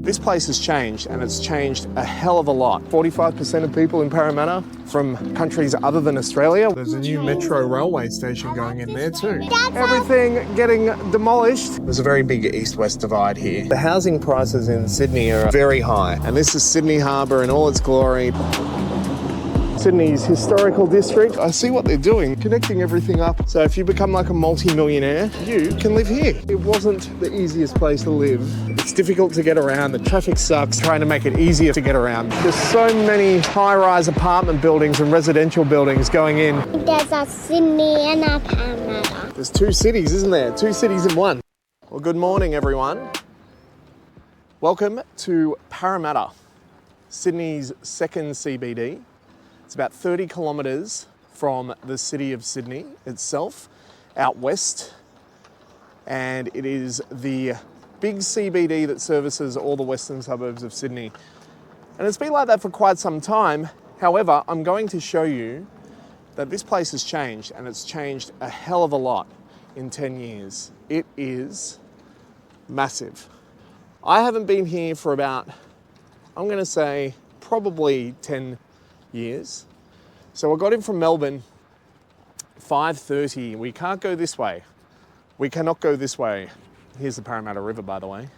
This place has changed, and it's changed a hell of a lot. 45% of people in Parramatta from countries other than Australia. There's a new metro railway station going in there too. Everything getting demolished. There's a very big east-west divide here. The housing prices in Sydney are very high, and this is Sydney Harbour in all its glory. Sydney's historical district. I see what they're doing, connecting everything up. So if you become like a multi-millionaire, you can live here. It wasn't the easiest place to live. It's difficult to get around. The traffic sucks. Trying to make it easier to get around. There's so many high-rise apartment buildings and residential buildings going in. There's a Sydney and a Parramatta. There's two cities, isn't there? Two cities in one. Well, good morning, everyone. Welcome to Parramatta, Sydney's second CBD. It's about 30 kilometres from the city of Sydney itself, out west. And it is the big CBD that services all the western suburbs of Sydney. And it's been like that for quite some time. However, I'm going to show you that this place has changed, and it's changed a hell of a lot in 10 years. It is massive. I haven't been here for about, I'm going to say, probably 10 years. So I got in from Melbourne 5:30. We can't go this way. We cannot go this way. Here's the Parramatta River, by the way.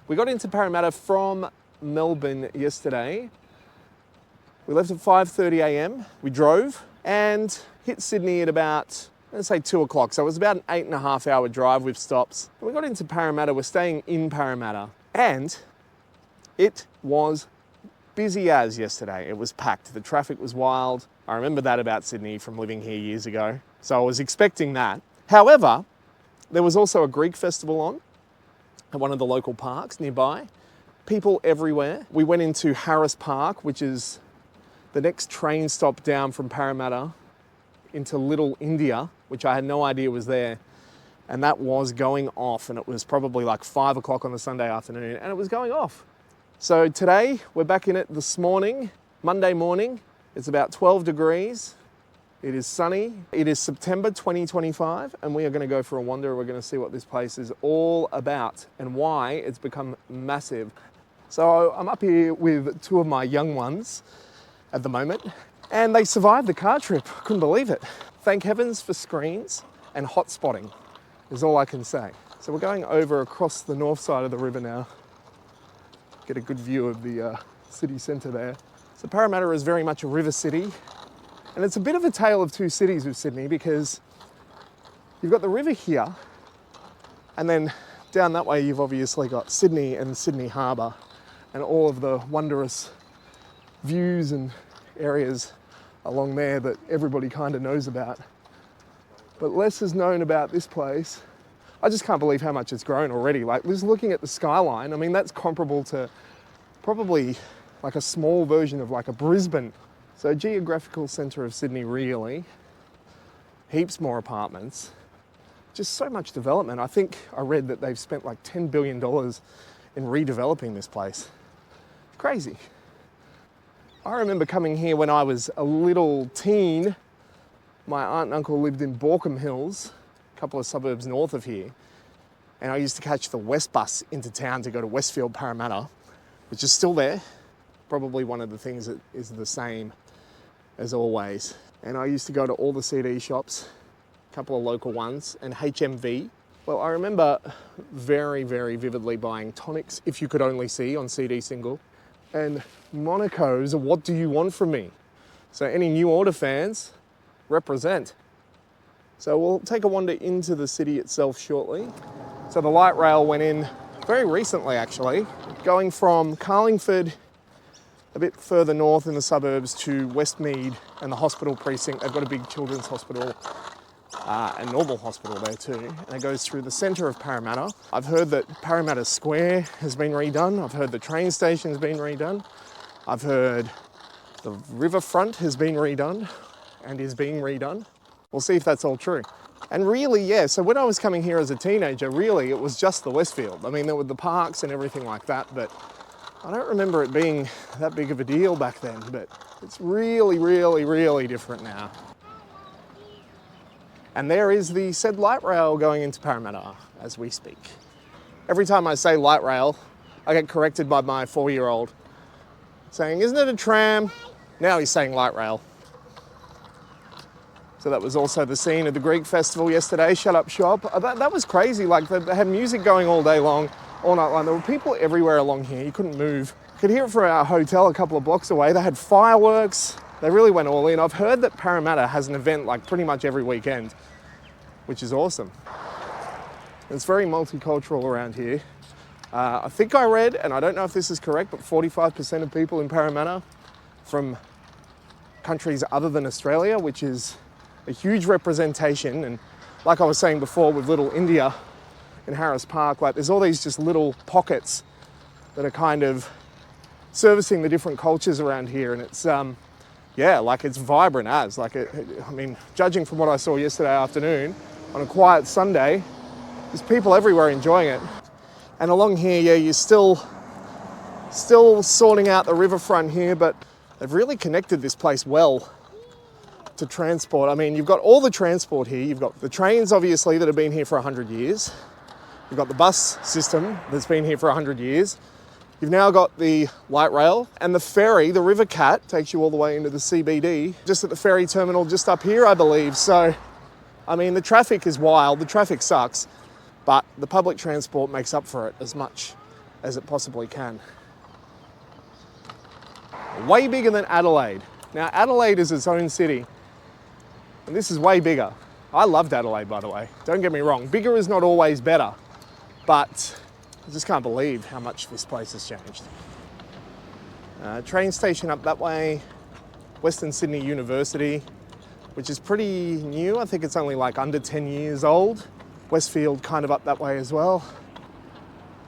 We got into Parramatta from Melbourne yesterday. We left at 5:30 a.m. We drove and hit Sydney at about, let's say 2 o'clock. So it was about an 8.5 hour drive with stops. We got into Parramatta. We're staying in Parramatta, and it was busy as yesterday. It was packed. The traffic was wild. I remember that about Sydney from living here years ago. So I was expecting that. However, there was also a Greek festival on at one of the local parks nearby. People everywhere. We went into Harris Park, which is the next train stop down from Parramatta into Little India, which I had no idea was there. And that was going off, and it was probably like 5 o'clock on the Sunday afternoon, and it was going off. So today, we're back in it this morning, Monday morning. It's about 12 degrees. It is sunny. It is September 2025, and we are going to go for a wander. We're going to see what this place is all about and why it's become massive. So I'm up here with two of my young ones at the moment, and they survived the car trip. Couldn't believe it. Thank heavens for screens and hot spotting is all I can say. So we're going over across the north side of the river now. Get a good view of the city centre there. So Parramatta is very much a river city, and it's a bit of a tale of two cities with Sydney, because you've got the river here, and then down that way you've obviously got Sydney and Sydney Harbour and all of the wondrous views and areas along there that everybody kind of knows about. But less is known about this place. I just can't believe how much it's grown already. Like, just looking at the skyline, I mean, that's comparable to probably like a small version of like a Brisbane. So geographical centre of Sydney, really. Heaps more apartments. Just so much development. I think I read that they've spent like $10 billion in redeveloping this place. Crazy. I remember coming here when I was a little teen. My aunt and uncle lived in Borkham Hills, a couple of suburbs north of here, and I used to catch the West bus into town to go to Westfield, Parramatta, which is still there. Probably one of the things that is the same as always. And I used to go to all the CD shops, a couple of local ones, and HMV. Well, I remember very, very vividly buying Tonics, If You Could Only See, on CD single, and Monaco's What Do You Want From Me? So any New Order fans, represent. So we'll take a wander into the city itself shortly. So the light rail went in very recently, actually, going from Carlingford a bit further north in the suburbs to Westmead and the hospital precinct. They've got a big children's hospital and normal hospital there too. And it goes through the centre of Parramatta. I've heard that Parramatta Square has been redone. I've heard the train station has been redone. I've heard the riverfront has been redone and is being redone. We'll see if that's all true. And really, yeah, so when I was coming here as a teenager, really it was just the Westfield. I mean, there were the parks and everything like that, but I don't remember it being that big of a deal back then, but it's really, really, really different now. And there is the said light rail going into Parramatta as we speak. Every time I say light rail, I get corrected by my 4-year-old saying, isn't it a tram? Now he's saying light rail. So that was also the scene of the Greek festival yesterday, Shut Up Shop. That was crazy, like they had music going all day long, all night long. There were people everywhere along here, you couldn't move. You could hear it from our hotel a couple of blocks away. They had fireworks, they really went all in. I've heard that Parramatta has an event like pretty much every weekend, which is awesome. It's very multicultural around here. I think I read, and I don't know if this is correct, but 45% of people in Parramatta from countries other than Australia, which is a huge representation. And like I was saying before with Little India in Harris Park, like there's all these just little pockets that are kind of servicing the different cultures around here. And it's, yeah, like it's vibrant as, like, I mean, judging from what I saw yesterday afternoon on a quiet Sunday, there's people everywhere enjoying it. And along here, yeah, you're still sorting out the riverfront here, but they've really connected this place well to transport. I mean, you've got all the transport here. You've got the trains, obviously, that have been here for 100 years. You've got the bus system that's been here for 100 years. You've now got the light rail and the ferry, the River Cat, takes you all the way into the CBD, just at the ferry terminal just up here, I believe. So, I mean, the traffic is wild, the traffic sucks, but the public transport makes up for it as much as it possibly can. Way bigger than Adelaide. Now, Adelaide is its own city, and this is way bigger. I loved Adelaide, by the way. Don't get me wrong. Bigger is not always better, but I just can't believe how much this place has changed. Train station up that way, Western Sydney University, which is pretty new. I think it's only like under 10 years old. Westfield kind of up that way as well.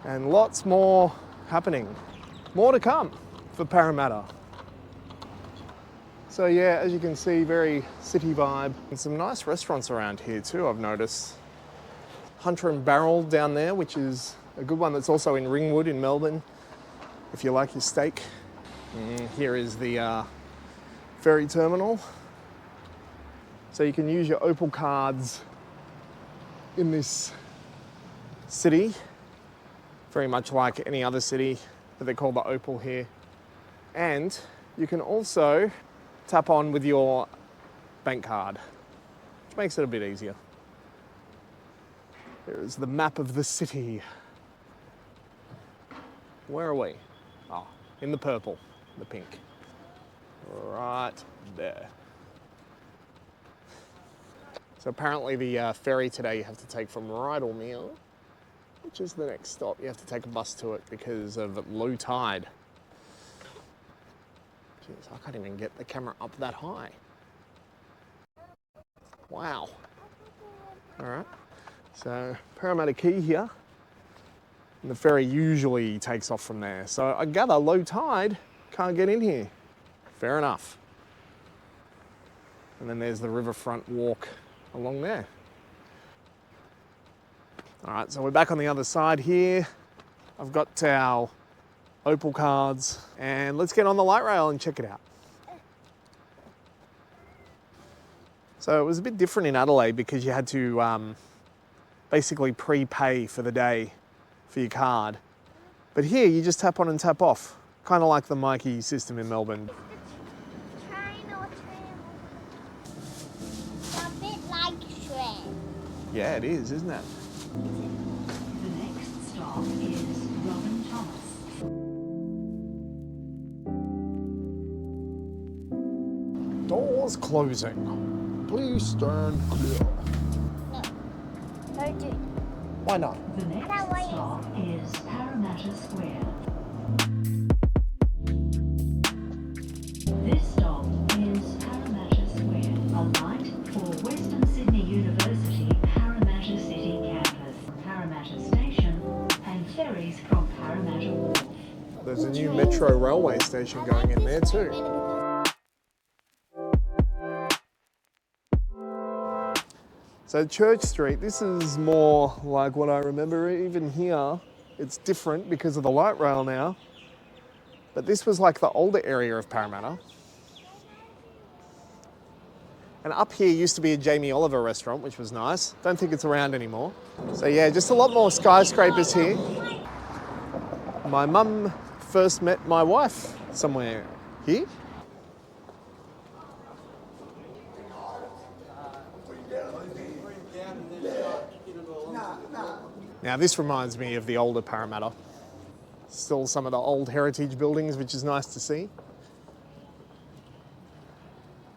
And lots more happening. More to come for Parramatta. So yeah, as you can see, very city vibe. And some nice restaurants around here too, I've noticed. Hunter and Barrel down there, which is a good one that's also in Ringwood in Melbourne, if you like your steak. Here is the ferry terminal. So you can use your Opal cards in this city, very much like any other city that they call the Opal here. And you can also tap on with your bank card, which makes it a bit easier. There is the map of the city. Where are we? Oh, in the purple, the pink. Right there. So apparently the ferry today you have to take from Rydalmere, which is the next stop. You have to take a bus to it because of low tide. Jeez, I can't even get the camera up that high. Wow. All right. So Parramatta Quay here. And the ferry usually takes off from there. So I gather low tide, can't get in here. Fair enough. And then there's the riverfront walk along there. All right, so we're back on the other side here. I've got our Opal cards, and let's get on the light rail and check it out. So it was a bit different in Adelaide because you had to basically prepay for the day for your card. But here you just tap on and tap off, kind of like the Mikey system in Melbourne. Train or tram? A bit like train. Yeah, it is, isn't it? The next stop is Robin Thomas. Doors closing. Please stand clear. No. Don't do it. Why not? The next stop is Parramatta Square. This stop is Parramatta Square, a light for Western Sydney University Parramatta City Campus, Parramatta Station, and ferries from Parramatta Wharf. There's a new metro railway station going in there too. So Church Street, this is more like what I remember. Even here, it's different because of the light rail now. But this was like the older area of Parramatta. And up here used to be a Jamie Oliver restaurant, which was nice. Don't think it's around anymore. So yeah, just a lot more skyscrapers here. My mum first met my wife somewhere here. Now this reminds me of the older Parramatta. Still some of the old heritage buildings, which is nice to see.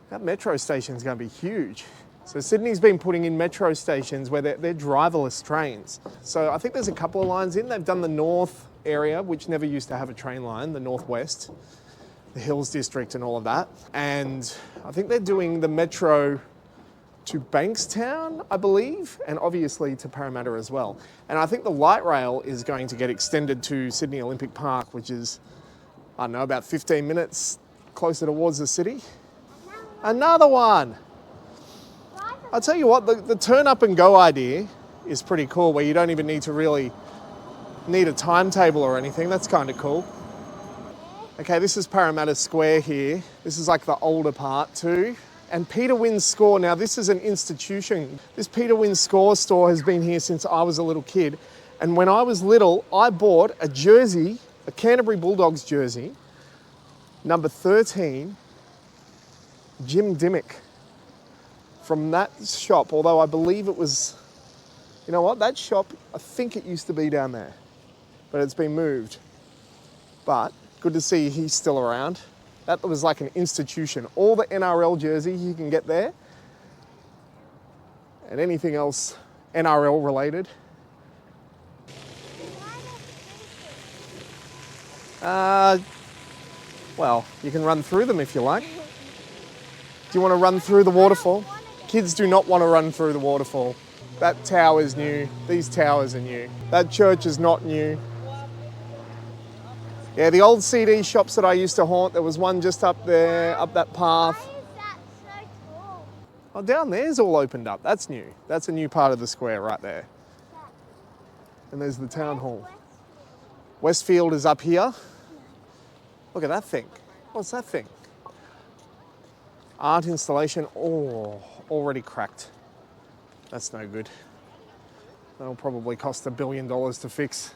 That metro station is going to be huge. So Sydney's been putting in metro stations where they're driverless trains. So I think there's a couple of lines in. They've done the north area, which never used to have a train line, the northwest, the Hills District and all of that. And I think they're doing the metro to Bankstown, I believe, and obviously to Parramatta as well. And I think the light rail is going to get extended to Sydney Olympic Park, which is, I don't know, about 15 minutes closer towards the city. Another one. I'll tell you what, the turn up and go idea is pretty cool, where you don't even need to really need a timetable or anything. That's kind of cool. Okay, this is Parramatta Square here. This is like the older part too. And Peter Wynn's Score, now this is an institution. This Peter Wynn's Score store has been here since I was a little kid. And when I was little, I bought a jersey, a Canterbury Bulldogs jersey, number 13, Jim Dimmick, from that shop. Although I believe it was, you know what, that shop, I think it used to be down there, but it's been moved. But good to see he's still around. That was like an institution. All the NRL jerseys you can get there, and anything else NRL related. Well, you can run through them if you like. Do you want to run through the waterfall? Kids do not want to run through the waterfall. That tower is new. These towers are new. That church is not new. Yeah, the old CD shops that I used to haunt, there was one just up there, up that path. Why is that so tall? Oh, down there's all opened up. That's new. That's a new part of the square right there. And there's the town hall. Westfield is up here. Look at that thing. What's that thing? Art installation. Oh, already cracked. That's no good. That'll probably cost $1 billion to fix.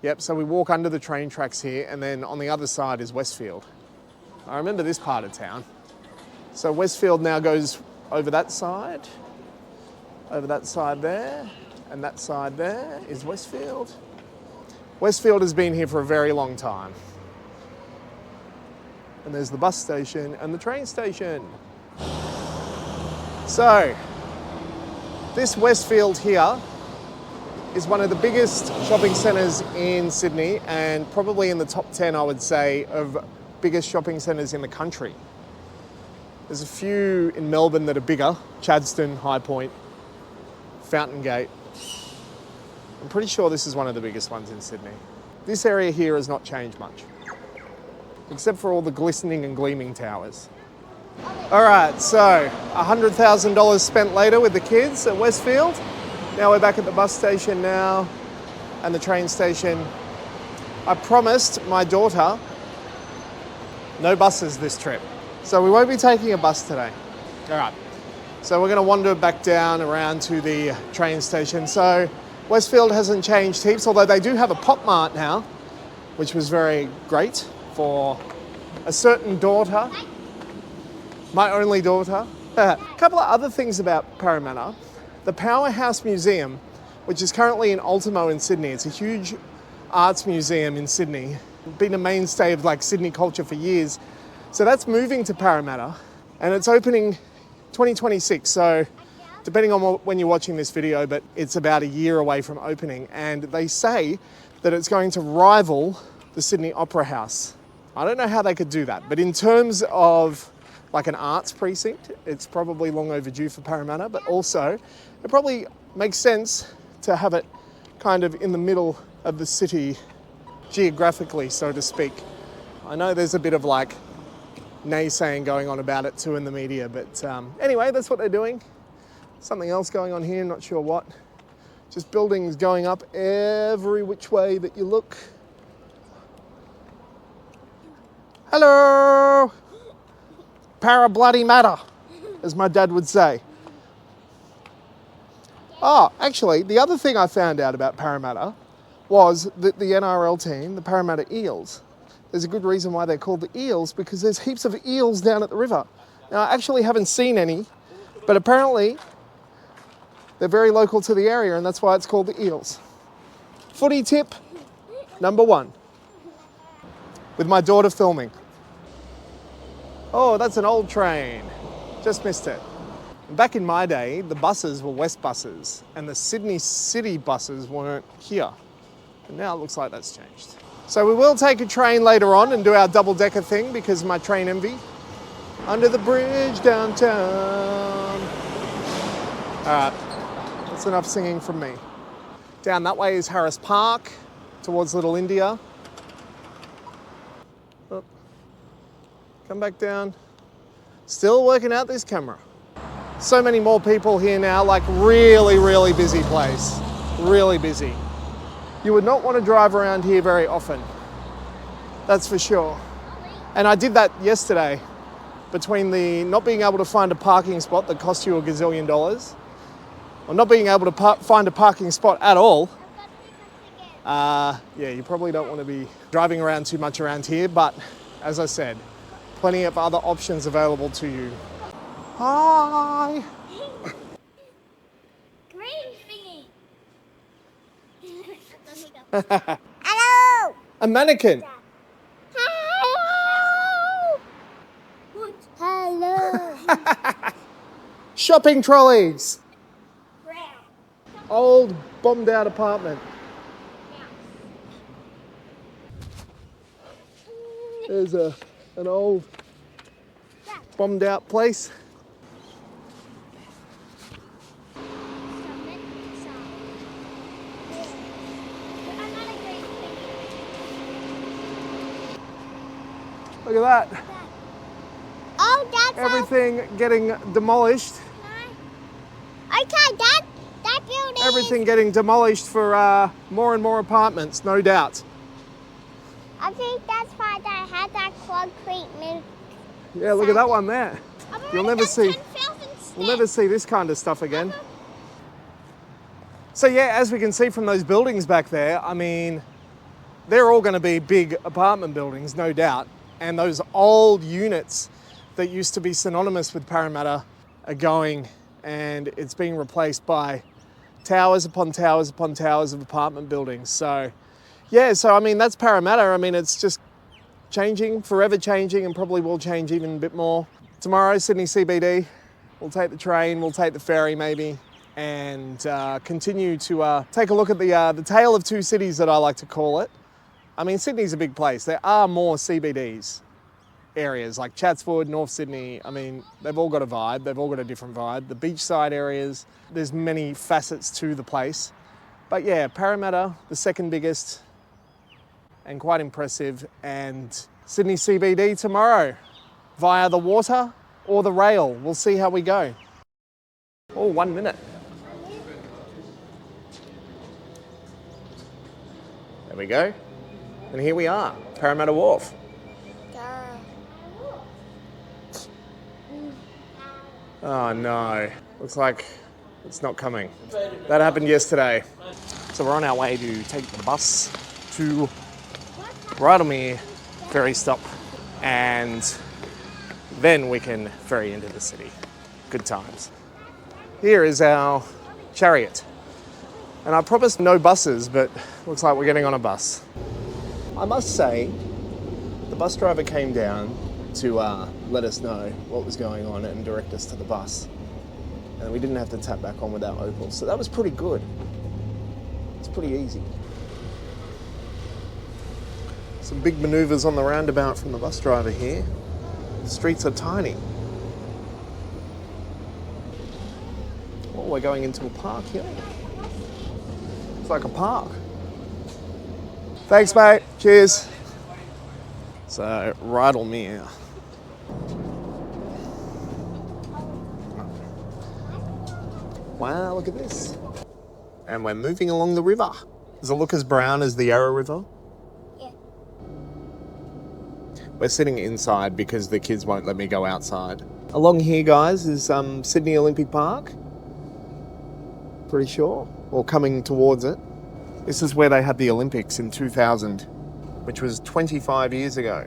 Yep, so we walk under the train tracks here, and then on the other side is Westfield. I remember this part of town. So Westfield now goes over that side there, and that side there is Westfield. Westfield has been here for a very long time. And there's the bus station and the train station. So, this Westfield here is one of the biggest shopping centres in Sydney, and probably in the top 10, I would say, of biggest shopping centres in the country. There's a few in Melbourne that are bigger: Chadstone, High Point, Fountain Gate. I'm pretty sure this is one of the biggest ones in Sydney. This area here has not changed much, except for all the glistening and gleaming towers. All right, so $100,000 spent later with the kids at Westfield. Now we're back at the bus station now, and the train station. I promised my daughter no buses this trip, so we won't be taking a bus today. All right, so we're going to wander back down around to the train station. So Westfield hasn't changed heaps, although they do have a Pop Mart now, which was very great for a certain daughter, my only daughter. A couple of other things about Parramatta. The Powerhouse Museum, which is currently in Ultimo in Sydney. It's a huge arts museum in Sydney. Been a mainstay of like Sydney culture for years. So that's moving to Parramatta, and it's opening 2026. So depending on when you're watching this video, but it's about a year away from opening. And they say that it's going to rival the Sydney Opera House. I don't know how they could do that, but in terms of like an arts precinct, it's probably long overdue for Parramatta, but also it probably makes sense to have it kind of in the middle of the city geographically, so to speak. I know there's a bit of like naysaying going on about it too in the media, but anyway, that's what they're doing. Something else going on here, not sure what. Just buildings going up every which way that you look. Hello! Para-bloody-matter, as my dad would say. Oh, actually, the other thing I found out about Parramatta was that the NRL team, the Parramatta Eels, there's a good reason why they're called the Eels, because there's heaps of eels down at the river. Now, I actually haven't seen any, but apparently they're very local to the area, and that's why it's called the Eels. Footy tip number 1, with my daughter filming. Oh, that's an old train. Just missed it. Back in my day, the buses were West buses, and the Sydney City buses weren't here. And now it looks like that's changed. So we will take a train later on and do our double-decker thing because of my train envy. Under the bridge downtown. All right, that's enough singing from me. Down that way is Harris Park, towards Little India. Oh. Come back down. Still working out this camera. So many more people here now, like really, really busy place. Really busy. You would not want to drive around here very often. That's for sure. And I did that yesterday, between the not being able to find a parking spot that cost you $1 gazillion, or not being able to find a parking spot at all. Yeah, you probably don't want to be driving around too much around here, but as I said, plenty of other options available to you. Hi! Green thingy. Hello! A mannequin! Hello! Hello! Shopping trolleys! Brown. Old bombed out apartment. There's an old bombed out place. Look at that. Oh, that's Everything getting demolished. Okay, that building. Everything getting demolished for more and more apartments, no doubt. I think that's why they had that concrete move. Yeah, look at that one there. You'll never see. We'll never see this kind of stuff again. So yeah, as we can see from those buildings back there, I mean, they're all going to be big apartment buildings, no doubt. And those old units that used to be synonymous with Parramatta are going, and it's being replaced by towers upon towers upon towers of apartment buildings. So yeah, so I mean, that's Parramatta. I mean, it's just changing, forever changing, and probably will change even a bit more. Tomorrow, Sydney CBD, we'll take the train, we'll take the ferry maybe, and continue to take a look at the tale of two cities that I like to call it. I mean, Sydney's a big place. There are more CBDs areas like Chatswood, North Sydney. I mean, they've all got a vibe. They've all got a different vibe. The beachside areas, there's many facets to the place. But yeah, Parramatta, the second biggest and quite impressive. And Sydney CBD tomorrow via the water or the rail. We'll see how we go. Oh, 1 minute. There we go. And here we are, Parramatta Wharf. Oh no, looks like it's not coming. That happened yesterday. So we're on our way to take the bus to Rydalmere ferry stop, and then we can ferry into the city. Good times. Here is our chariot. And I promised no buses, but looks like we're getting on a bus. I must say, the bus driver came down to let us know what was going on and direct us to the bus. And we didn't have to tap back on with our Opal, so that was pretty good. It's pretty easy. Some big manoeuvres on the roundabout from the bus driver here. The streets are tiny. Oh, we're going into a park here. It's like a park. Thanks, mate. Cheers. So, Rydalmere. Wow, look at this. And we're moving along the river. Does it look as brown as the Yarra River? Yeah. We're sitting inside because the kids won't let me go outside. Along here, guys, is Sydney Olympic Park. Pretty sure. Or coming towards it. This is where they had the Olympics in 2000, which was 25 years ago.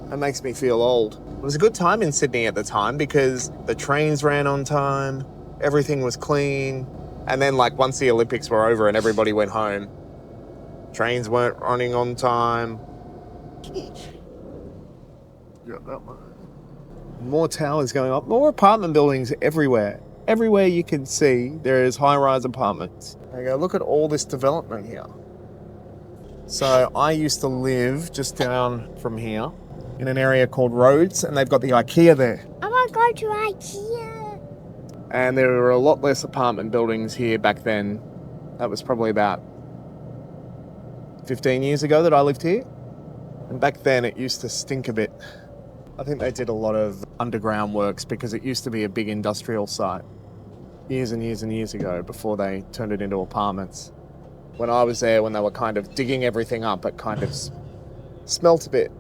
That makes me feel old. It was a good time in Sydney at the time because the trains ran on time, everything was clean, and then like once the Olympics were over and everybody went home, trains weren't running on time. Got that one. More towers going up, more apartment buildings everywhere. Everywhere you can see, there is high-rise apartments. There you go, look at all this development here. So I used to live just down from here in an area called Rhodes, and they've got the IKEA there. I want to go to IKEA. And there were a lot less apartment buildings here back then. That was probably about 15 years ago that I lived here. And back then it used to stink a bit. I think they did a lot of underground works because it used to be a big industrial site years and years and years ago before they turned it into apartments. When I was there, when they were kind of digging everything up, it kind of smelt a bit.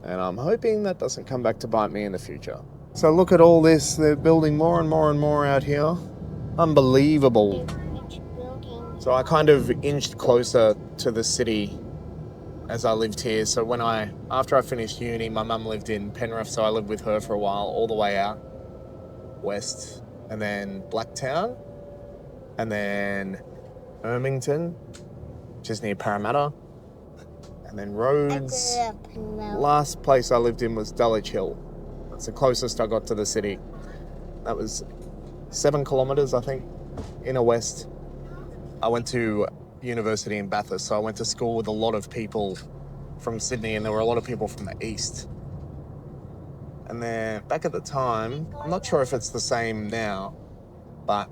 And I'm hoping that doesn't come back to bite me in the future. So look at all this. They're building more and more and more out here. Unbelievable. So I kind of inched closer to the city as I lived here. So after I finished uni, my mum lived in Penrith, so I lived with her for a while, all the way out west, and then Blacktown, and then Ermington, which is near Parramatta, and then Rhodes. Last place I lived in was Dulwich Hill. That's the closest I got to the city. That was 7 kilometres, I think, inner west. I went to university in Bathurst, so I went to school with a lot of people from Sydney, and there were a lot of people from the east. And then back at the time, I'm not sure if it's the same now, but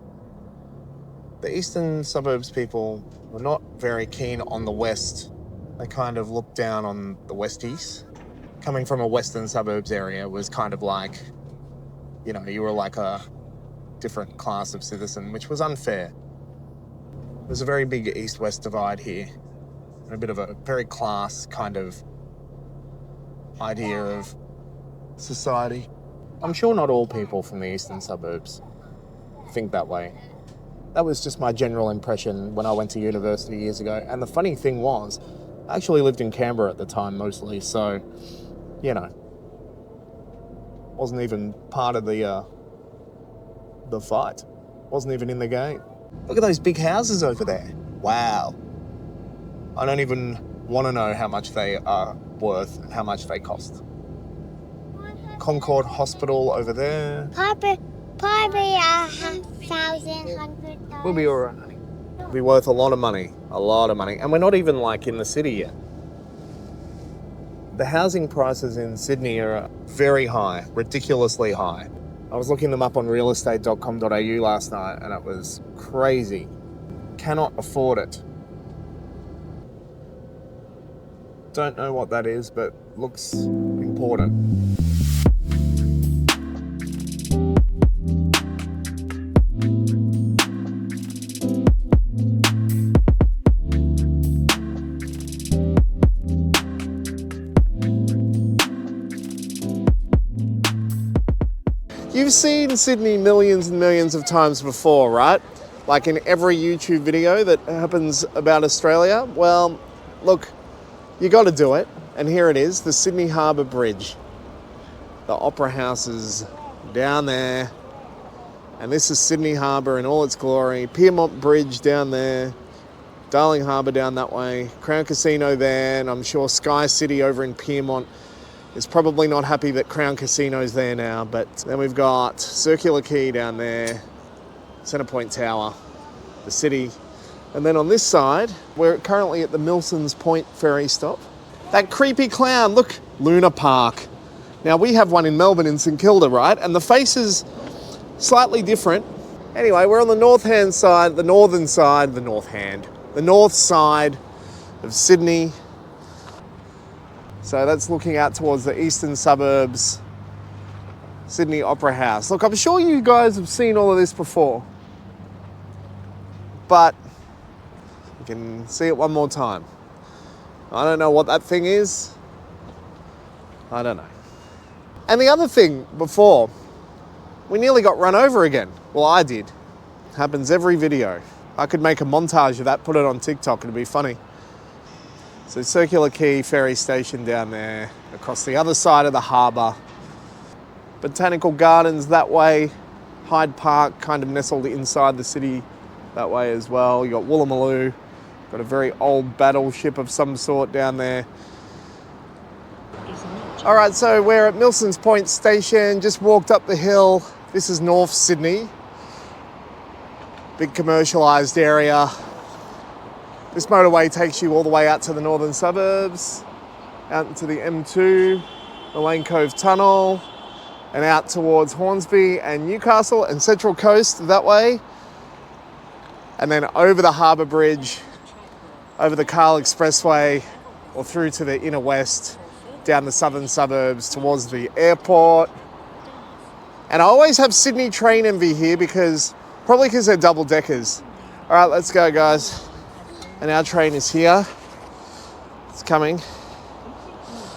the eastern suburbs people were not very keen on the west. They kind of looked down on the westies. Coming from a western suburbs area was kind of like, you know, you were like a different class of citizen, which was unfair. There's a very big east-west divide here, and a bit of a very class kind of idea of society. I'm sure not all people from the eastern suburbs think that way. That was just my general impression when I went to university years ago. And the funny thing was, I actually lived in Canberra at the time mostly, so, you know, wasn't even part of the fight. Wasn't even in the game. Look at those big houses over there. Wow. I don't even want to know how much they are worth and how much they cost. Concord Hospital over there. Probably $1,100. We'll be all right. It'll be worth a lot of money. A lot of money. And we're not even like in the city yet. The housing prices in Sydney are very high, ridiculously high. I was looking them up on realestate.com.au last night and it was crazy. Cannot afford it. Don't know what that is, but looks important. You've seen Sydney millions and millions of times before, right? Like in every YouTube video that happens about Australia. Well, look, you got to do it. And here it is, the Sydney Harbour Bridge. The Opera House is down there. And this is Sydney Harbour in all its glory. Pyrmont Bridge down there. Darling Harbour down that way. Crown Casino there. And I'm sure Sky City over in Pyrmont is probably not happy that Crown Casino's there now, but then we've got Circular Quay down there, Centrepoint Tower, the city. And then on this side, we're currently at the Milsons Point ferry stop. That creepy clown, look, Luna Park. Now we have one in Melbourne in St Kilda, right? And the face is slightly different. Anyway, we're on the north side of Sydney. So that's looking out towards the eastern suburbs, Sydney Opera House. Look, I'm sure you guys have seen all of this before, but you can see it one more time. I don't know what that thing is. I don't know. And the other thing before, we nearly got run over again. Well, I did. Happens every video. I could make a montage of that, put it on TikTok, it'd be funny. So Circular Quay ferry station down there, across the other side of the harbour. Botanical gardens that way. Hyde Park kind of nestled inside the city that way as well. You got Woolloomooloo, got a very old battleship of some sort down there. All right, so we're at Milsons Point Station, just walked up the hill. This is North Sydney. Big commercialised area. This motorway takes you all the way out to the northern suburbs, out into the M2, the Lane Cove Tunnel, and out towards Hornsby and Newcastle and Central Coast that way. And then over the Harbour Bridge, over the Carl Expressway, or through to the inner west, down the southern suburbs towards the airport. And I always have Sydney train envy here probably because they're double deckers. All right, let's go, guys. And our train is here. It's coming.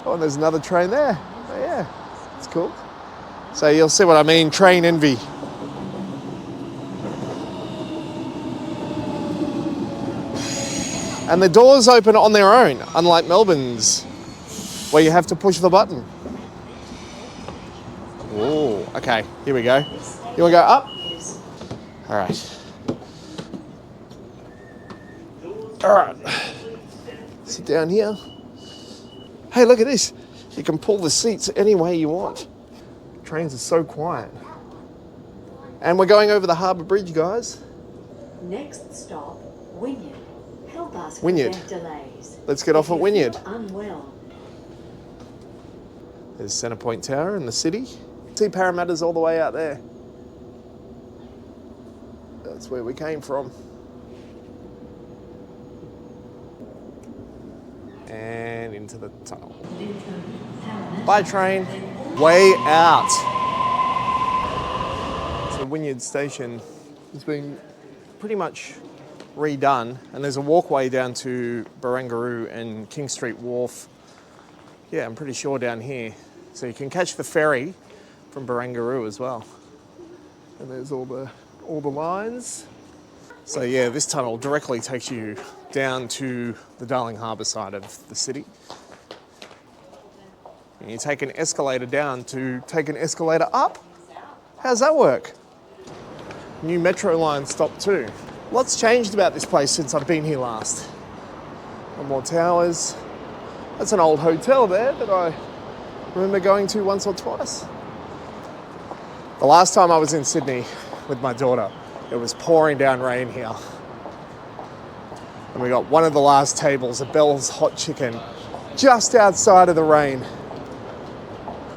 Oh, and there's another train there. Oh, yeah, it's cool. So you'll see what I mean, train envy. And the doors open on their own, unlike Melbourne's, where you have to push the button. Oh, okay, here we go. You wanna go up? All right. All right, sit down here. Hey, look at this. You can pull the seats any way you want. Trains are so quiet. And we're going over the Harbour Bridge, guys. Next stop, Wynyard. Help us Wynyard. prevent delays. Let's get off at Wynyard. Unwell. There's Centrepoint Tower in the city. See Parramatta's all the way out there. That's where we came from. And into the tunnel. Bye, train. Way out. So Wynyard Station has been pretty much redone, and there's a walkway down to Barangaroo and King Street Wharf. Yeah, I'm pretty sure down here. So you can catch the ferry from Barangaroo as well. And there's all the lines. So yeah, this tunnel directly takes you down to the Darling Harbour side of the city. And you take an escalator down to take an escalator up. How's that work? New metro line stop too. Lots changed about this place since I've been here last. No more towers. That's an old hotel there that I remember going to once or twice. The last time I was in Sydney with my daughter, it was pouring down rain here. And we got one of the last tables, a Bell's Hot Chicken, just outside of the rain,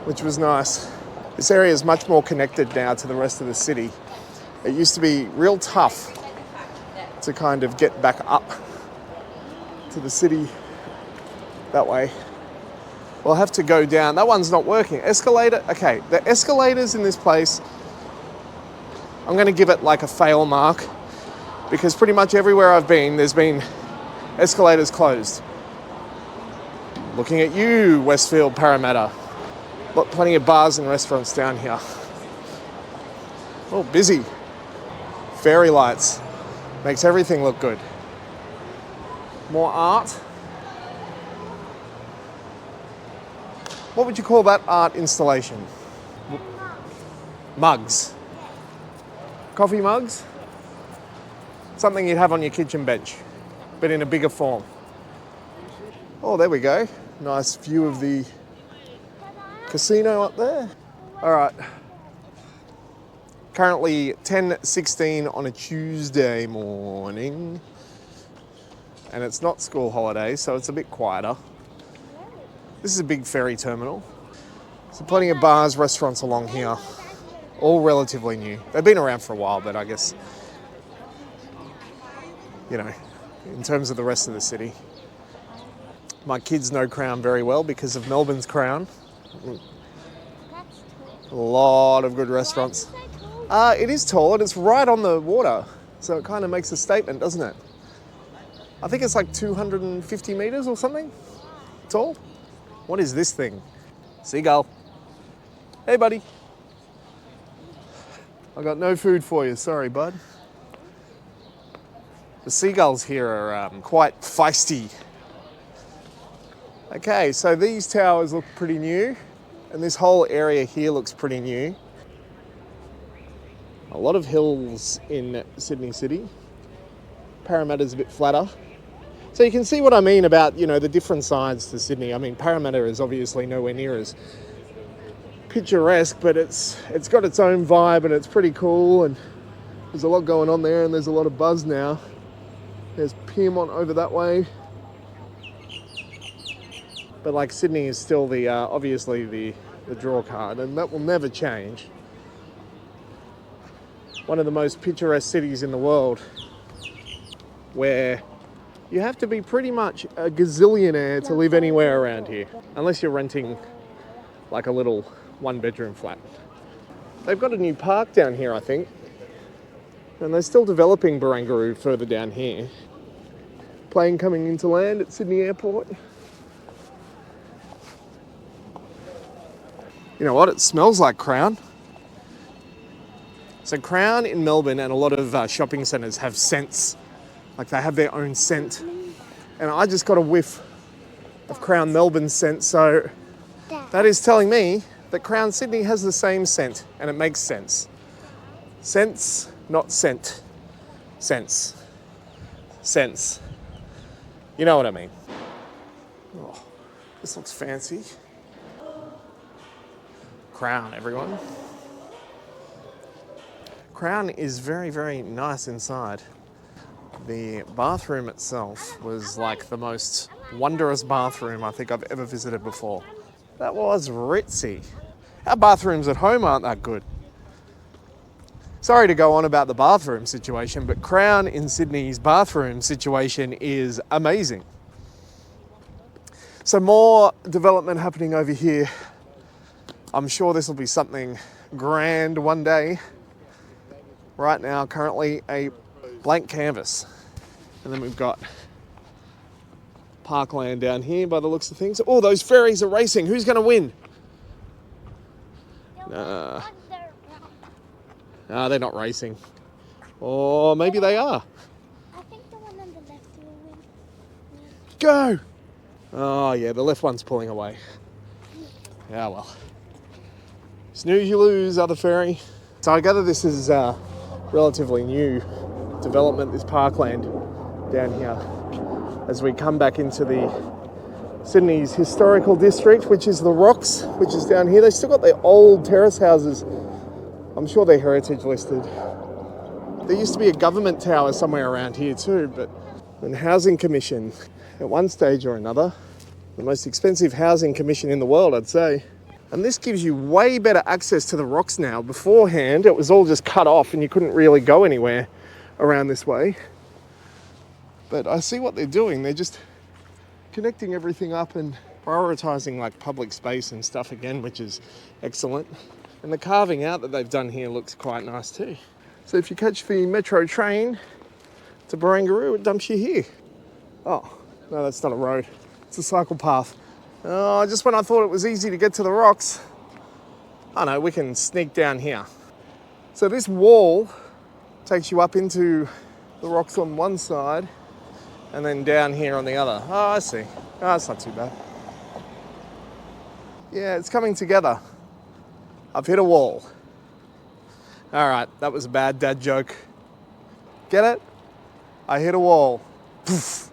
which was nice. This area is much more connected now to the rest of the city. It used to be real tough to kind of get back up to the city that way. We'll have to go down. That one's not working. Escalator, okay, the escalators in this place, I'm gonna give it like a fail mark, because pretty much everywhere I've been, there's been escalators closed. Looking at you, Westfield, Parramatta. Got plenty of bars and restaurants down here. Oh, busy. Fairy lights. Makes everything look good. More art. What would you call that art installation? Mugs. Coffee mugs? Something you'd have on your kitchen bench, but in a bigger form. Oh, there we go. Nice view of the casino up there. All right. Currently 10:16 on a Tuesday morning. And it's not school holiday, so it's a bit quieter. This is a big ferry terminal. So plenty of bars, restaurants along here. All relatively new. They've been around for a while, but I guess, you know, in terms of the rest of the city. My kids know Crown very well because of Melbourne's Crown. A lot of good restaurants. It is tall and it's right on the water. So it kind of makes a statement, doesn't it? I think it's like 250 meters or something tall. What is this thing? Seagull. Hey, buddy. I got no food for you. Sorry, bud. The seagulls here are quite feisty. Okay, so these towers look pretty new, and this whole area here looks pretty new. A lot of hills in Sydney City. Parramatta's a bit flatter. So you can see what I mean about, the different sides to Sydney. I mean, Parramatta is obviously nowhere near as picturesque, but it's got its own vibe and it's pretty cool, and there's a lot going on there, and there's a lot of buzz now. There's Pyrmont over that way. But like Sydney is still the obviously the draw card, and that will never change. One of the most picturesque cities in the world, where you have to be pretty much a gazillionaire to live anywhere around here, unless you're renting like a little one-bedroom flat. They've got a new park down here, I think, and they're still developing Barangaroo further down here. Plane coming into land at Sydney Airport. You know what? It smells like Crown. So Crown in Melbourne and a lot of shopping centres have scents. Like they have their own scent. And I just got a whiff of Crown Melbourne's scent. So that is telling me that Crown Sydney has the same scent, and it makes sense. Sense, not scent. Sense. Sense. You know what I mean. Oh, this looks fancy. Crown, everyone. Crown is very, very nice inside. The bathroom itself was like the most wondrous bathroom I think I've ever visited before. That was ritzy. Our bathrooms at home aren't that good. Sorry to go on about the bathroom situation, but Crown in Sydney's bathroom situation is amazing. So more development happening over here. I'm sure this will be something grand one day. Right now, currently a blank canvas. And then we've got parkland down here by the looks of things. Oh, those ferries are racing. Who's going to win? They're not racing. Or maybe they are. I think the one on the left will win. Go! Oh yeah, the left one's pulling away. Yeah, well. Snooze, you lose, other ferry. So I gather this is relatively new development, this parkland down here. As we come back into the Sydney's historical district, which is the Rocks, which is down here. They still got their old terrace houses. I'm sure they're heritage listed. There used to be a government tower somewhere around here too, but the Housing Commission, at one stage or another, the most expensive housing commission in the world, I'd say. And this gives you way better access to the Rocks now. Beforehand, it was all just cut off and you couldn't really go anywhere around this way. But I see what they're doing. They're just connecting everything up and prioritising like public space and stuff again, which is excellent. And the carving out that they've done here looks quite nice too. So if you catch the metro train to Barangaroo, it dumps you here. Oh, no, that's not a road. It's a cycle path. Oh, just when I thought it was easy to get to the Rocks. Oh no, we can sneak down here. So this wall takes you up into the Rocks on one side and then down here on the other. Oh, I see. Oh, it's not too bad. Yeah, it's coming together. I've hit a wall. All right, that was a bad dad joke. Get it? I hit a wall. Poof.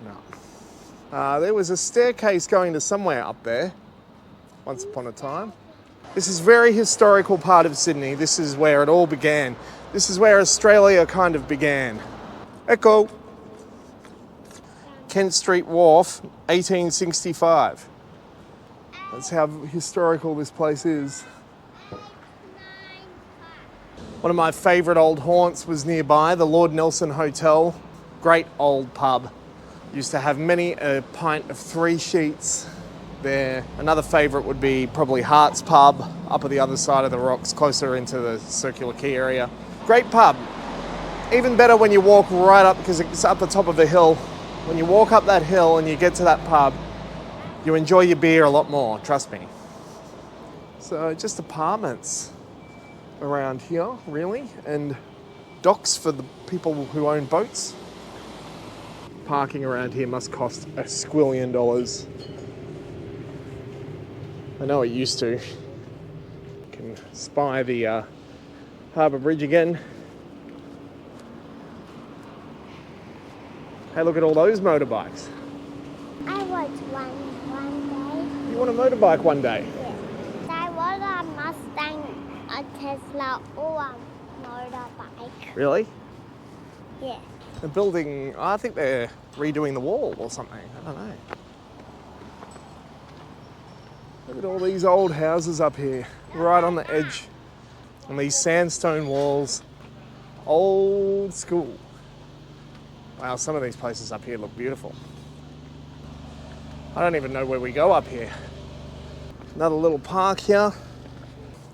No. There was a staircase going to somewhere up there once upon a time. This is a very historical part of Sydney. This is where it all began. This is where Australia kind of began. Echo. Kent Street Wharf, 1865. That's how historical this place is. One of my favourite old haunts was nearby, the Lord Nelson Hotel. Great old pub. Used to have many a pint of 3 sheets there. Another favourite would be probably Hart's Pub, up at the other side of the Rocks, closer into the Circular Quay area. Great pub. Even better when you walk right up, because it's up the top of a hill. When you walk up that hill and you get to that pub, you enjoy your beer a lot more, trust me. So just apartments around here, really, and docks for the people who own boats. Parking around here must cost $1 squillion. I know it used to. You can spy the Harbour Bridge again. Hey, look at all those motorbikes. I want one day. You want a motorbike one day? Yeah. I want a Mustang, a Tesla, or a motorbike. Really? Yeah. They're building, I think they're redoing the wall or something. I don't know. Look at all these old houses up here, right on the edge. And these sandstone walls. Old school. Wow, some of these places up here look beautiful. I don't even know where we go up here. Another little park here.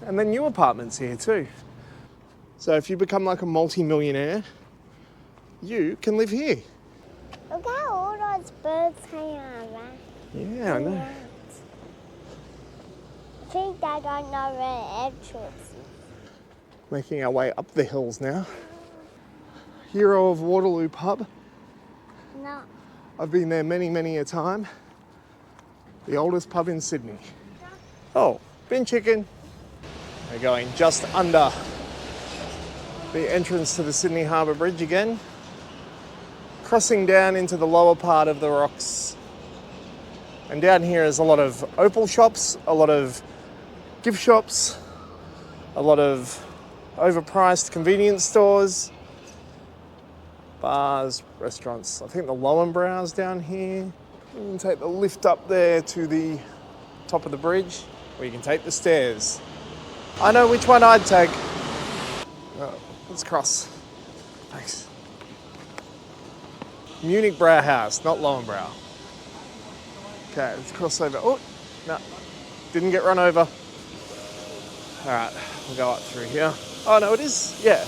And then new apartments here too. So if you become like a multi-millionaire, you can live here. Look at all those birds hanging around. Yeah, I know. I think they don't know where the entrance is. Making our way up the hills now. Hero of Waterloo pub. No. I've been there many, many a time. The oldest pub in Sydney. Oh, bin chicken. We're going just under the entrance to the Sydney Harbour Bridge again. Crossing down into the lower part of the rocks. And down here is a lot of opal shops, a lot of gift shops, a lot of overpriced convenience stores, bars, restaurants. I think the Lowenbrau's down here. You can take the lift up there to the top of the bridge, or you can take the stairs. I know which one I'd take. Oh, let's cross. Thanks. Munich Brauhaus, not Lowenbrau. Okay, let's cross over. Oh, no, didn't get run over. All right, we'll go up through here. Oh no, it is, yeah.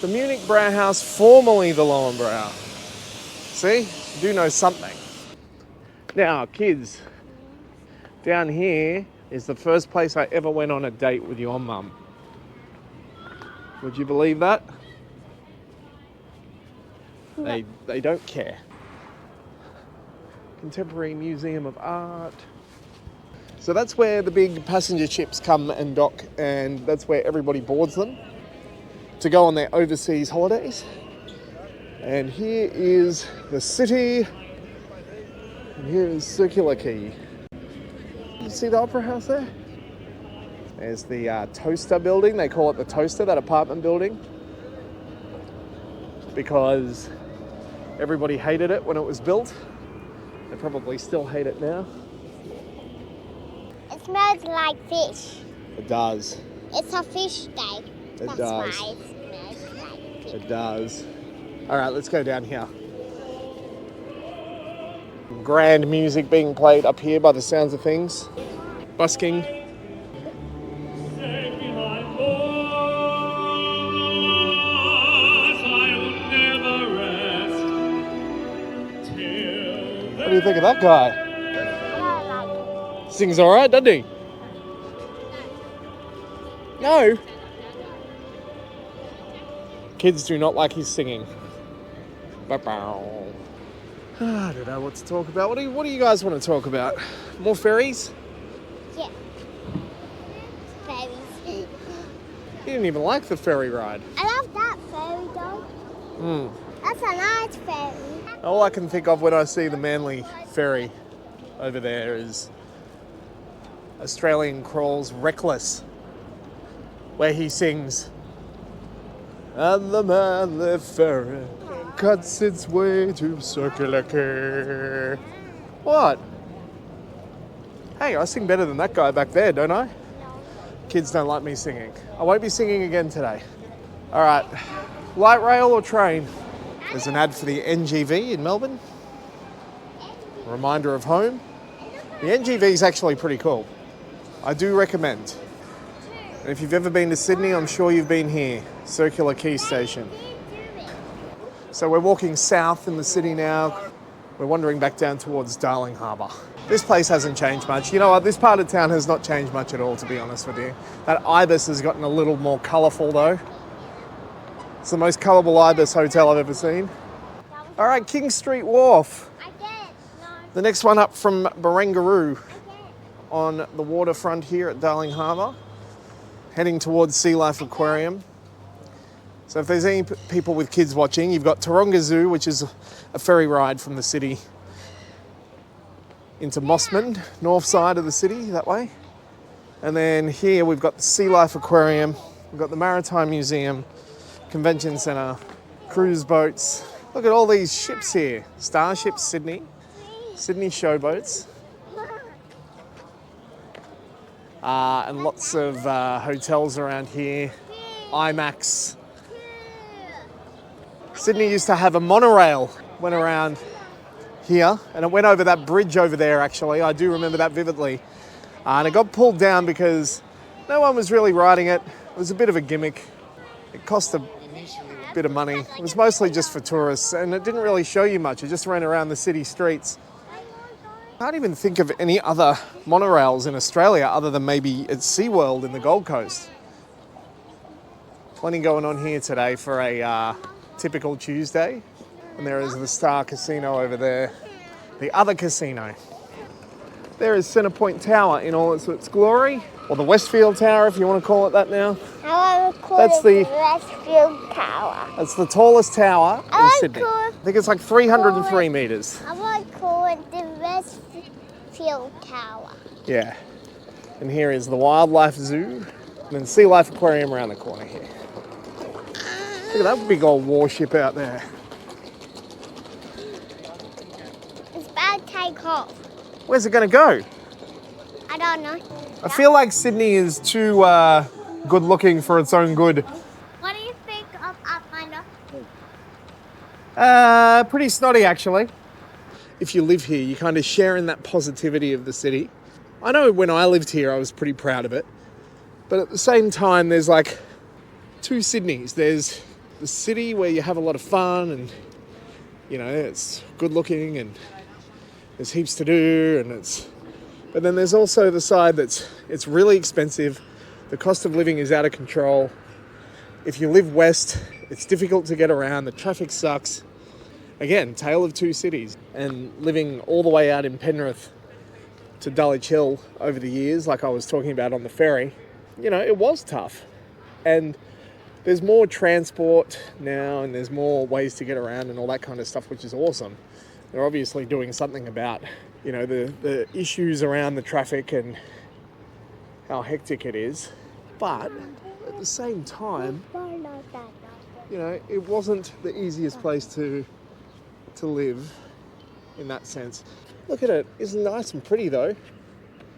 The Munich Brauhaus, formerly the Lowenbrau. See, you do know something. Now, kids, down here is the first place I ever went on a date with your mum. Would you believe that? No. They don't care. Contemporary Museum of Art. So that's where the big passenger ships come and dock, and that's where everybody boards them to go on their overseas holidays. And here is the city, and here is Circular Quay. You see the Opera House there? There's the Toaster building. They call it the Toaster, that apartment building, because everybody hated it when it was built. They probably still hate it now. It smells like fish. It does. It's a fish day. It That's does. why it smells like fish. It does. All right, let's go down here. Grand music being played up here by the sounds of things. Busking. What do you think of that guy? I don't like it. Sings all right, doesn't he? No. Kids do not like his singing. Ba-bow. I don't know what to talk about. What do you guys want to talk about? More ferries? Yeah. Ferries. You didn't even like the ferry ride. I love that ferry though. That's a nice ferry. All I can think of when I see the Manly ferry over there is Australian Crawl's Reckless, where he sings, "And the Manly ferry cuts its way to Circular Quay." What? Hey, I sing better than that guy back there, don't I? No. Kids don't like me singing. I won't be singing again today. All right, light rail or train? There's an ad for the NGV in Melbourne. A reminder of home. The NGV is actually pretty cool. I do recommend. And if you've ever been to Sydney, I'm sure you've been here, Circular Quay Station. So we're walking south in the city now. We're wandering back down towards Darling Harbour. This place hasn't changed much. You know what, this part of town has not changed much at all, to be honest with you. That ibis has gotten a little more colourful though. It's the most colourable ibis hotel I've ever seen. All right, King Street Wharf. I get it. No. The next one up from Barangaroo I get it. on the waterfront here at Darling Harbour, heading towards Sea Life Aquarium. So if there's any people with kids watching, you've got Taronga Zoo, which is a ferry ride from the city into Mossman, north side of the city, that way. And then here we've got the Sea Life Aquarium, we've got the Maritime Museum, Convention Centre, cruise boats. Look at all these ships here. Starship Sydney, Sydney showboats. And lots of hotels around here. IMAX. Sydney used to have a monorail, went around here, and it went over that bridge over there actually. I do remember that vividly. And it got pulled down because no one was really riding it. It was a bit of a gimmick. It cost a bit of money. It was mostly just for tourists and it didn't really show you much. It just ran around the city streets. I can't even think of any other monorails in Australia other than maybe at SeaWorld in the Gold Coast. Plenty going on here today for a typical Tuesday. And there is the Star Casino over there, the other casino. There is Centrepoint Tower in all its glory, or the Westfield Tower if you want to call it that now. I want to call That's it the- the Westfield Tower. It's the tallest tower in like Sydney. it. I think it's like 303 metres. I want to call it the Westfield Tower. Yeah. And here is the Wildlife Zoo, and then Sea Life Aquarium around the corner here. Look at that big old warship out there. It's about to take off. Where's it going to go? I don't know. I feel like Sydney is too good looking for its own good. What do you think of Pathfinder? Pretty snotty actually. If you live here, you kind of share in that positivity of the city. I know when I lived here, I was pretty proud of it. But at the same time, there's like two Sydneys. There's the city where you have a lot of fun and, you know, it's good looking and there's heaps to do but then there's also the side it's really expensive. The cost of living is out of control. If you live west, it's difficult to get around. The traffic sucks. Again, tale of two cities. And living all the way out in Penrith to Dulwich Hill over the years, like I was talking about on the ferry, you know, it was tough. And there's more transport now and there's more ways to get around and all that kind of stuff, which is awesome. They're obviously doing something about, you know, the issues around the traffic and how hectic it is. But at the same time, you know, it wasn't the easiest place to live in that sense. Look at it. It's nice and pretty though.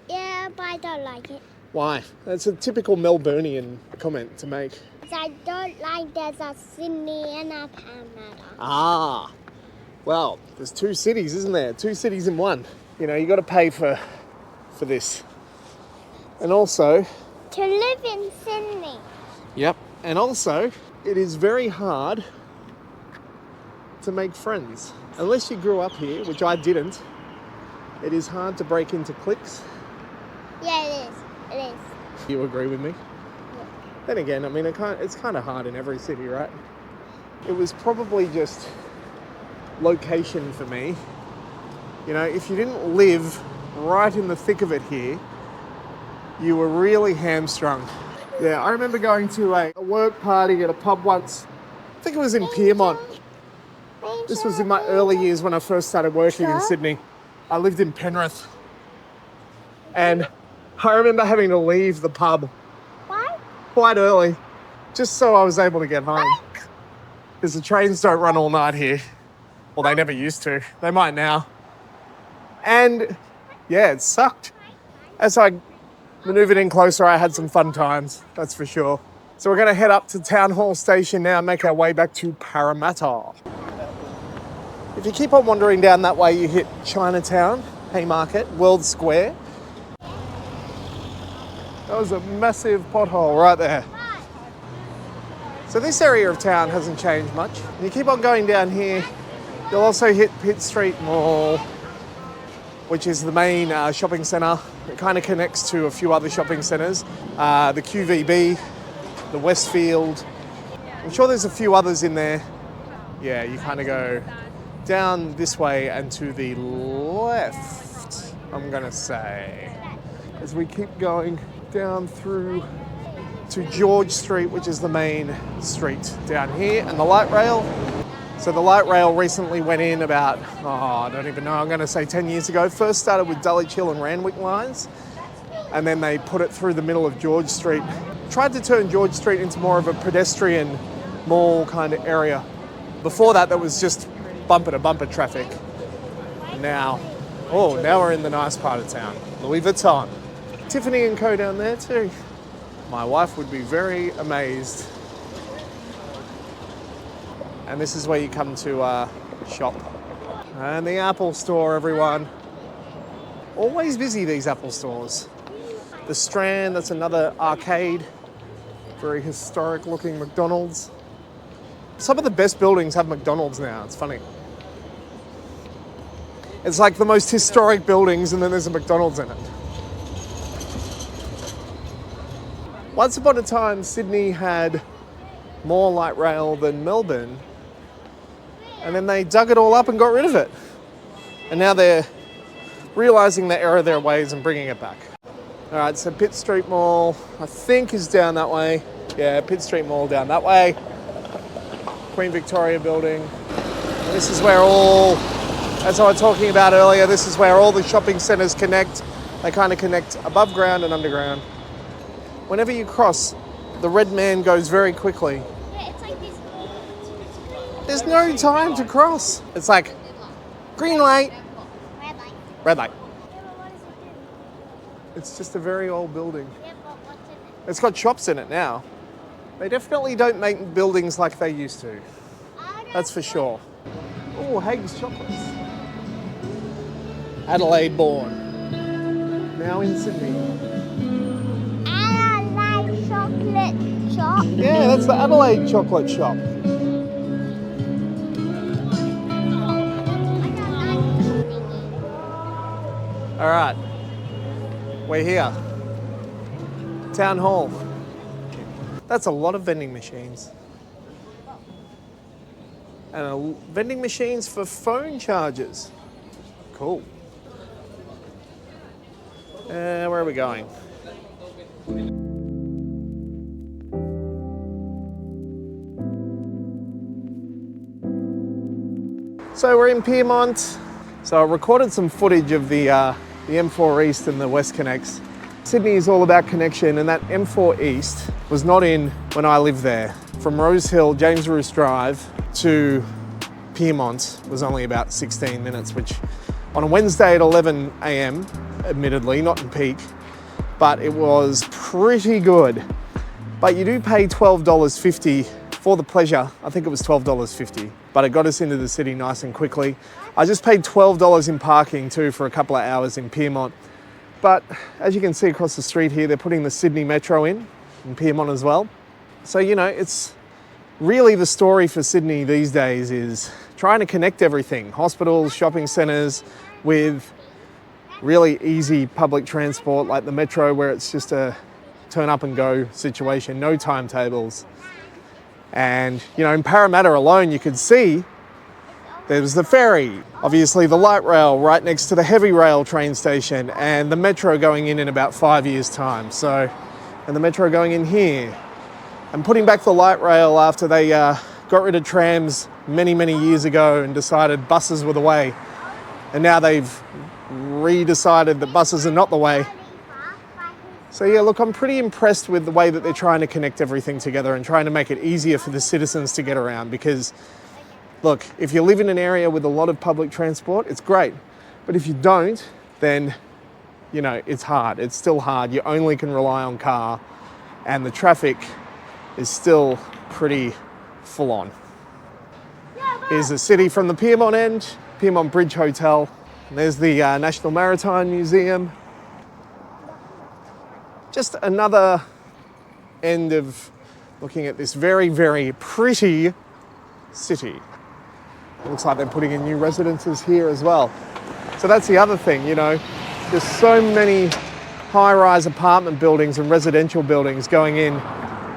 Yeah, but I don't like it. Why? That's a typical Melburnian comment to make. I don't like there's a Sydney and a Parramatta. Ah, well, there's two cities, isn't there? Two cities in one. You know, you got to pay for this. And also... To live in Sydney. Yep. And also, it is very hard to make friends. Unless you grew up here, which I didn't, it is hard to break into cliques. Yeah, it is. It is. You agree with me? Then again, I mean, it's kind of hard in every city, right? It was probably just location for me. You know, if you didn't live right in the thick of it here, you were really hamstrung. Yeah, I remember going to a work party at a pub once. I think it was in Piermont. This was in my early years when I first started working in Sydney. I lived in Penrith. And I remember having to leave the pub Why? quite early, just so I was able to get home. Because the trains don't run all night here. Well, they never used to. They might now. And yeah, it sucked. As I manoeuvred in closer, I had some fun times, that's for sure. So we're going to head up to Town Hall Station now and make our way back to Parramatta. If you keep on wandering down that way, you hit Chinatown, Haymarket, World Square. That was a massive pothole right there. So this area of town hasn't changed much. And you keep on going down here, you'll also hit Pitt Street Mall, which is the main shopping centre. It kind of connects to a few other shopping centres. The QVB, the Westfield. I'm sure there's a few others in there. Yeah, you kind of go down this way and to the left, I'm gonna say, as we keep going down through to George Street, which is the main street down here, and the light rail. So the light rail recently went in about, I don't even know, I'm gonna say 10 years ago. First started with Dulwich Hill and Randwick lines, and then they put it through the middle of George Street. Tried to turn George Street into more of a pedestrian mall kind of area. Before that, there was just bumper to bumper traffic. Now we're in the nice part of town. Louis Vuitton. Tiffany & Co down there too. My wife would be very amazed. And this is where you come to shop. And the Apple store, everyone. Always busy, these Apple stores. The Strand, that's another arcade. Very historic looking McDonald's. Some of the best buildings have McDonald's now, it's funny. It's like the most historic buildings and then there's a McDonald's in it. Once upon a time, Sydney had more light rail than Melbourne, and then they dug it all up and got rid of it. And now they're realising the error of their ways and bringing it back. All right, so Pitt Street Mall, I think is down that way. Yeah, Pitt Street Mall down that way. Queen Victoria building. And this is where as I was talking about earlier, this is where all the shopping centres connect. They kind of connect above ground and underground. Whenever you cross, the red man goes very quickly. Yeah, it's like this. There's no time to cross. It's like, green light, Red light. red light. Yeah, but what does it do? It's just a very old building. Yeah, but what's in it? It's got shops in it now. They definitely don't make buildings like they used to. That's for sure. Oh, Hague's Chocolates. Adelaide born. Now in Sydney. Adelaide chocolate shop. Yeah, that's the Adelaide chocolate shop. All right, we're here. Town Hall. That's a lot of vending machines. And vending machines for phone chargers. Cool. Where are we going? So we're in Pyrmont. So I recorded some footage of the M4 East and the West Connects. Sydney is all about connection, and that M4 East was not in when I lived there. From Rose Hill, James Roos Drive to Pyrmont was only about 16 minutes, which on a Wednesday at 11 a.m, admittedly, not in peak, but it was pretty good. But you do pay $12.50 for the pleasure. I think it was $12.50, but it got us into the city nice and quickly. I just paid $12 in parking too for a couple of hours in Pyrmont. But as you can see across the street here, they're putting the Sydney Metro in Pyrmont as well. So, you know, it's really the story for Sydney these days is trying to connect everything, hospitals, shopping centres, with really easy public transport like the Metro, where it's just a turn up and go situation, no timetables. And, you know, in Parramatta alone, you could see there's the ferry, obviously the light rail right next to the heavy rail train station, and the Metro going in about 5 years' time. So, and the Metro going in here. And putting back the light rail after they got rid of trams many, many years ago and decided buses were the way. And now they've re-decided that buses are not the way. So yeah, look, I'm pretty impressed with the way that they're trying to connect everything together and trying to make it easier for the citizens to get around, because look, if you live in an area with a lot of public transport, it's great. But if you don't, then, you know, it's hard. It's still hard. You only can rely on car, and the traffic is still pretty full on. Here's the city from the Pyrmont end, Pyrmont Bridge Hotel. And there's the National Maritime Museum. Just another end of looking at this very, very pretty city. It looks like they're putting in new residences here as well. So that's the other thing, you know, there's so many high-rise apartment buildings and residential buildings going in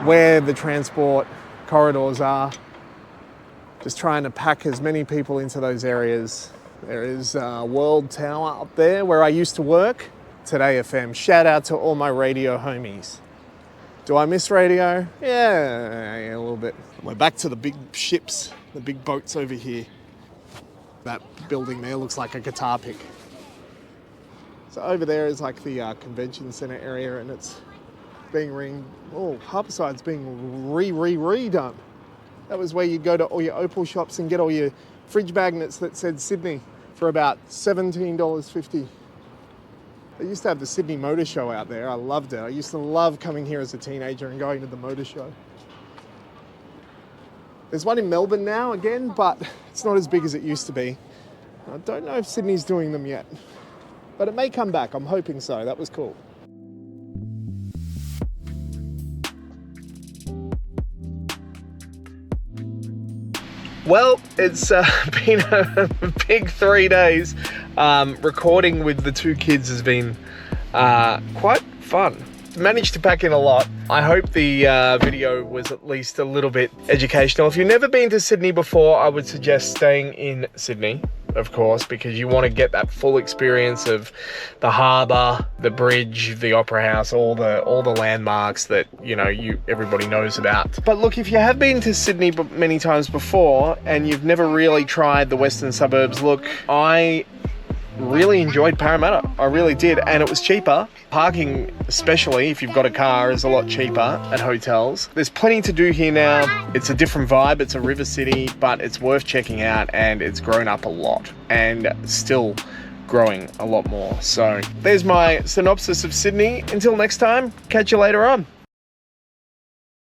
where the transport corridors are. Just trying to pack as many people into those areas. There is World Tower up there where I used to work. Today FM. Shout out to all my radio homies. Do I miss radio? Yeah, a little bit. We're back to the big ships, the big boats over here. That building there looks like a guitar pick. So over there is like the convention centre area, and it's being Harbourside's being redone. That was where you'd go to all your Opal shops and get all your fridge magnets that said Sydney for about $17.50. They used to have the Sydney Motor Show out there. I loved it. I used to love coming here as a teenager and going to the motor show. There's one in Melbourne now again, but it's not as big as it used to be. I don't know if Sydney's doing them yet, but it may come back. I'm hoping so. That was cool. Well, it's been a big 3 days. Recording with the two kids has been quite fun. Managed to pack in a lot. I hope the video was at least a little bit educational. If you've never been to Sydney before, I would suggest staying in Sydney, of course, because you want to get that full experience of the harbour, the bridge, the opera house, all the landmarks that everybody knows about. But look, if you have been to Sydney many times before and you've never really tried the western suburbs, look, I really enjoyed Parramatta. I really did, and it was cheaper. Parking, especially if you've got a car, is a lot cheaper at hotels. There's plenty to do here now. It's a different vibe. It's a river city, but it's worth checking out, and it's grown up a lot and still growing a lot more. So there's my synopsis of Sydney. Until next time, catch you later on.